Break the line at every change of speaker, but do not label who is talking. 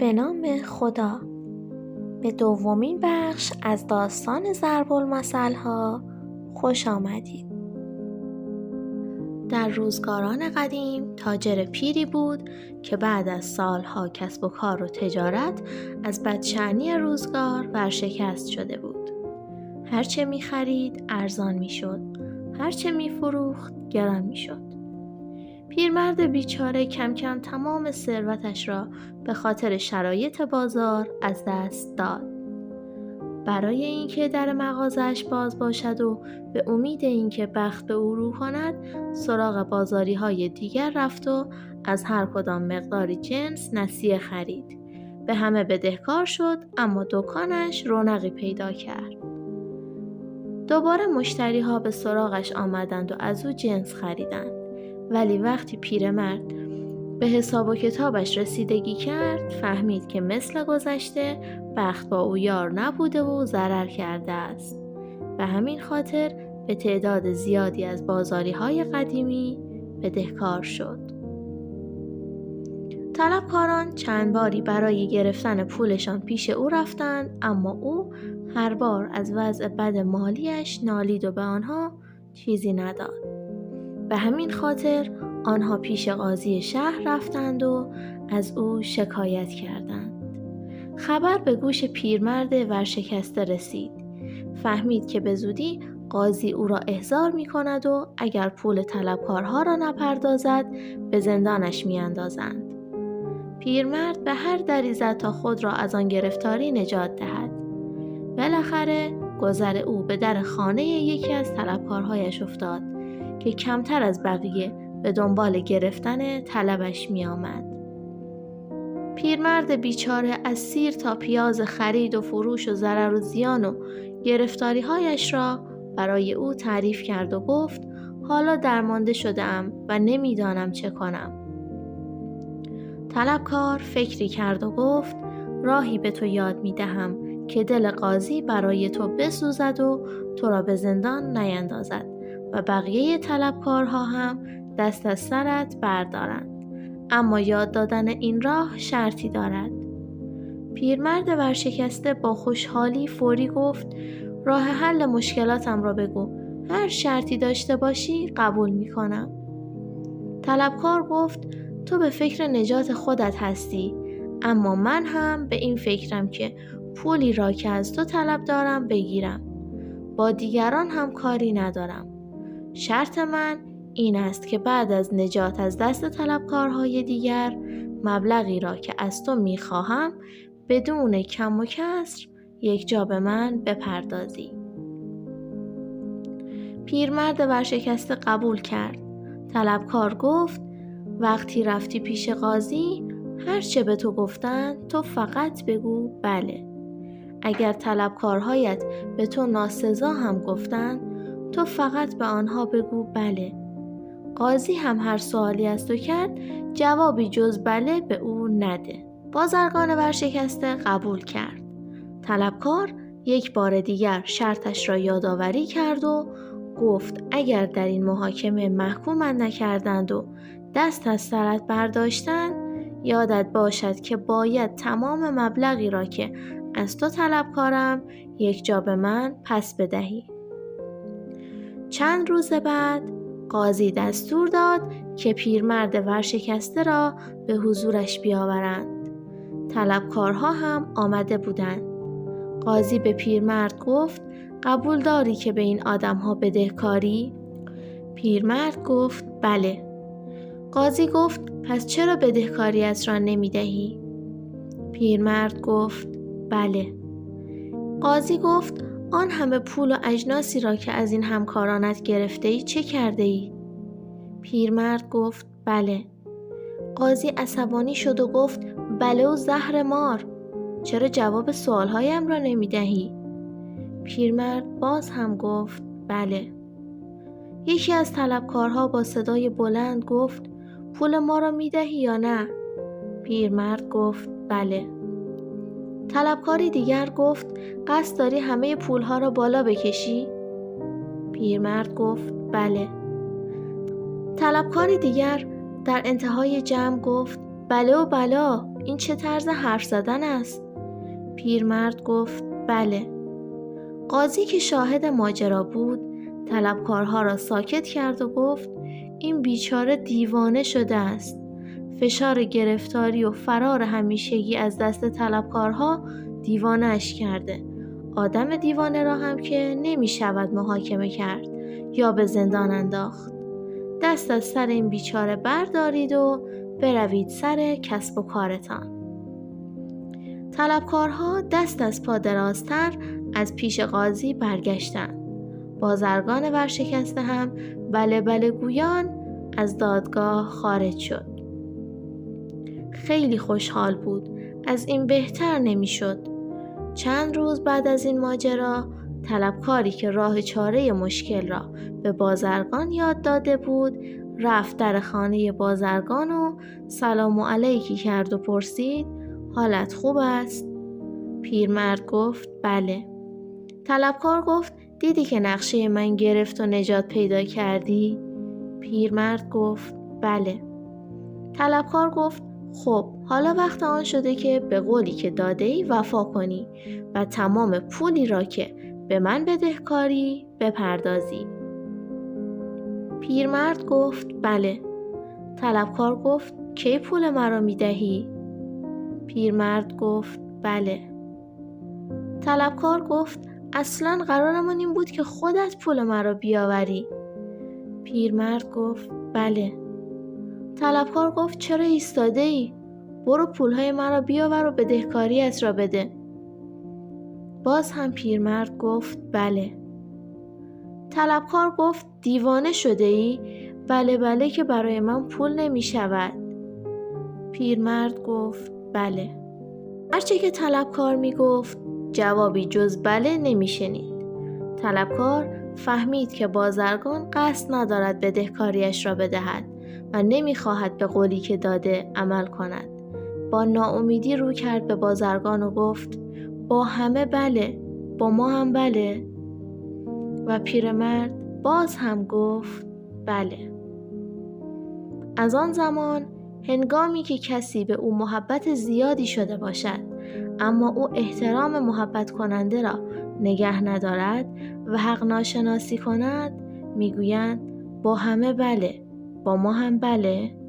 به نام خدا. به دومین بخش از داستان ضرب‌المثل‌ها خوش آمدید. در روزگاران قدیم تاجر پیری بود که بعد از سالها کسب و کار و تجارت از بدشأنی روزگار ورشکست شده بود. هرچه می خرید ارزان می شد، هرچه می فروخت گران می شد. پیرمرد بیچاره کم کم تمام ثروتش را به خاطر شرایط بازار از دست داد. برای اینکه در مغازش باز باشد و به امید اینکه بخت به او رو کند، سراغ بازاری‌های دیگر رفت و از هر کدام مقداری جنس نسیه خرید. به همه بدهکار شد، اما دکانش رونقی پیدا کرد. دوباره مشتری‌ها به سراغش آمدند و از او جنس خریدند. ولی وقتی پیرمرد به حساب و کتابش رسیدگی کرد، فهمید که مثل گذشته بخت با او یار نبوده و ضرر کرده است. به همین خاطر به تعداد زیادی از بازاری‌های قدیمی بدهکار شد. طلبکاران چند باری برای گرفتن پولشان پیش او رفتند، اما او هر بار از وضع بد مالیش نالید و به آنها چیزی نداد. به همین خاطر آنها پیش قاضی شهر رفتند و از او شکایت کردند. خبر به گوش پیرمرد ورشکسته رسید. فهمید که به زودی قاضی او را احضار می کند و اگر پول طلبکارها را نپردازد به زندانش می اندازند. پیرمرد به هر دری زد تا خود را از آن گرفتاری نجات دهد. بالاخره گذر او به در خانه یکی از طلبکارهایش افتاد که کمتر از بقیه به دنبال گرفتن طلبش می آمد. پیرمرد بیچاره از سیر تا پیاز خرید و فروش و ضرر و زیان و گرفتاری هایش را برای او تعریف کرد و گفت حالا درمانده شده‌ام و نمیدانم چه کنم. طلبکار فکری کرد و گفت راهی به تو یاد می دهم که دل قاضی برای تو بسوزد و تو را به زندان نیندازد و بقیه طلبکارها هم دست از سرت بردارند. اما یاد دادن این راه شرطی دارد. پیرمرد ورشکسته با خوشحالی فوری گفت راه حل مشکلاتم را بگو. هر شرطی داشته باشی قبول می کنم. طلبکار گفت تو به فکر نجات خودت هستی، اما من هم به این فکرم که پولی را که از تو طلب دارم بگیرم. با دیگران هم کاری ندارم. شرط من این است که بعد از نجات از دست طلبکارهای دیگر مبلغی را که از تو میخواهم بدون کم و کسر یک جا به من بپردازی. پیرمرد ورشکسته قبول کرد. طلبکار گفت وقتی رفتی پیش قاضی هر چه به تو گفتن تو فقط بگو بله. اگر طلبکارهایت به تو ناسزا هم گفتن تو فقط به آنها بگو بله. قاضی هم هر سوالی از تو کرد جوابی جز بله به او نده. بازرگان ورشکسته قبول کرد. طلبکار یک بار دیگر شرطش را یادآوری کرد و گفت اگر در این محاکمه محکومت نکردند و دست از سرت برداشتند یادت باشد که باید تمام مبلغی را که از تو طلبکارم یک جا به من پس بدهی. چند روز بعد قاضی دستور داد که پیرمرد ورشکسته را به حضورش بیاورند. طلبکارها هم آمده بودند. قاضی به پیرمرد گفت قبول داری که به این آدم‌ها بدهکاری؟ پیرمرد گفت بله. قاضی گفت پس چرا بدهکاریت را نمی‌دهی؟ پیرمرد گفت بله. قاضی گفت آن همه پول و اجناسی را که از این همکارانت گرفته ای چه کرده ای؟ پیرمرد گفت بله. قاضی عصبانی شد و گفت بله و زهر مار، چرا جواب سوالهایم را نمی دهی؟ پیرمرد باز هم گفت بله. یکی از طلبکارها با صدای بلند گفت پول ما را می دهی یا نه؟ پیرمرد گفت بله. طلبکاری دیگر گفت قصد داری همه پولها را بالا بکشی؟ پیرمرد گفت بله. طلبکاری دیگر در انتهای جمع گفت بله و بلا، این چه طرز حرف زدن است؟ پیرمرد گفت بله. قاضی که شاهد ماجرا بود طلبکارها را ساکت کرد و گفت این بیچاره دیوانه شده است. فشار گرفتاری و فرار همیشگی از دست طلبکارها دیوانه اش کرده. آدم دیوانه را هم که نمی شود محاکمه کرد یا به زندان انداخت. دست از سر این بیچاره بردارید و بروید سر کسب و کارتان. طلبکارها دست از پا درازتر از پیش قاضی برگشتند. بازرگان ورشکسته هم بله بله گویان از دادگاه خارج شد. خیلی خوشحال بود. از این بهتر نمیشد. چند روز بعد از این ماجرا طلبکاری که راه چاره مشکل را به بازرگان یاد داده بود رفت در خانه بازرگان و سلام علیکی کرد و پرسید حالت خوب است؟ پیرمرد گفت بله. طلبکار گفت دیدی که نقشه من گرفت و نجات پیدا کردی؟ پیرمرد گفت بله. طلبکار گفت خب حالا وقت آن شده که به قولی که داده‌ای وفا کنی و تمام پولی را که به من بدهکاری بپردازی. پیرمرد گفت بله. طلبکار گفت کی پول مرا میدهی؟ پیرمرد گفت بله. طلبکار گفت اصلاً قرارمون این بود که خودت پول مرا بیاوری. پیرمرد گفت بله. طلبکار گفت چرا ایستاده ای؟ برو پولهای مرا بیاور و بدهکاریت را بده. باز هم پیرمرد گفت بله. طلبکار گفت دیوانه شده ای؟ بله بله که برای من پول نمی شود. پیرمرد گفت بله. هرچه که طلبکار می گفت جوابی جز بله نمی شنید. طلبکار فهمید که بازرگان قصد ندارد بدهکاریش را بدهد و نمی خواهد به قولی که داده عمل کند. با ناامیدی رو کرد به بازرگان و گفت با همه بله، با ما هم بله. و پیرمرد باز هم گفت بله. از آن زمان هنگامی که کسی به او محبت زیادی شده باشد اما او احترام محبت کننده را نگه ندارد و حق ناشناسی کند میگویند با همه بله، با ما هم بله.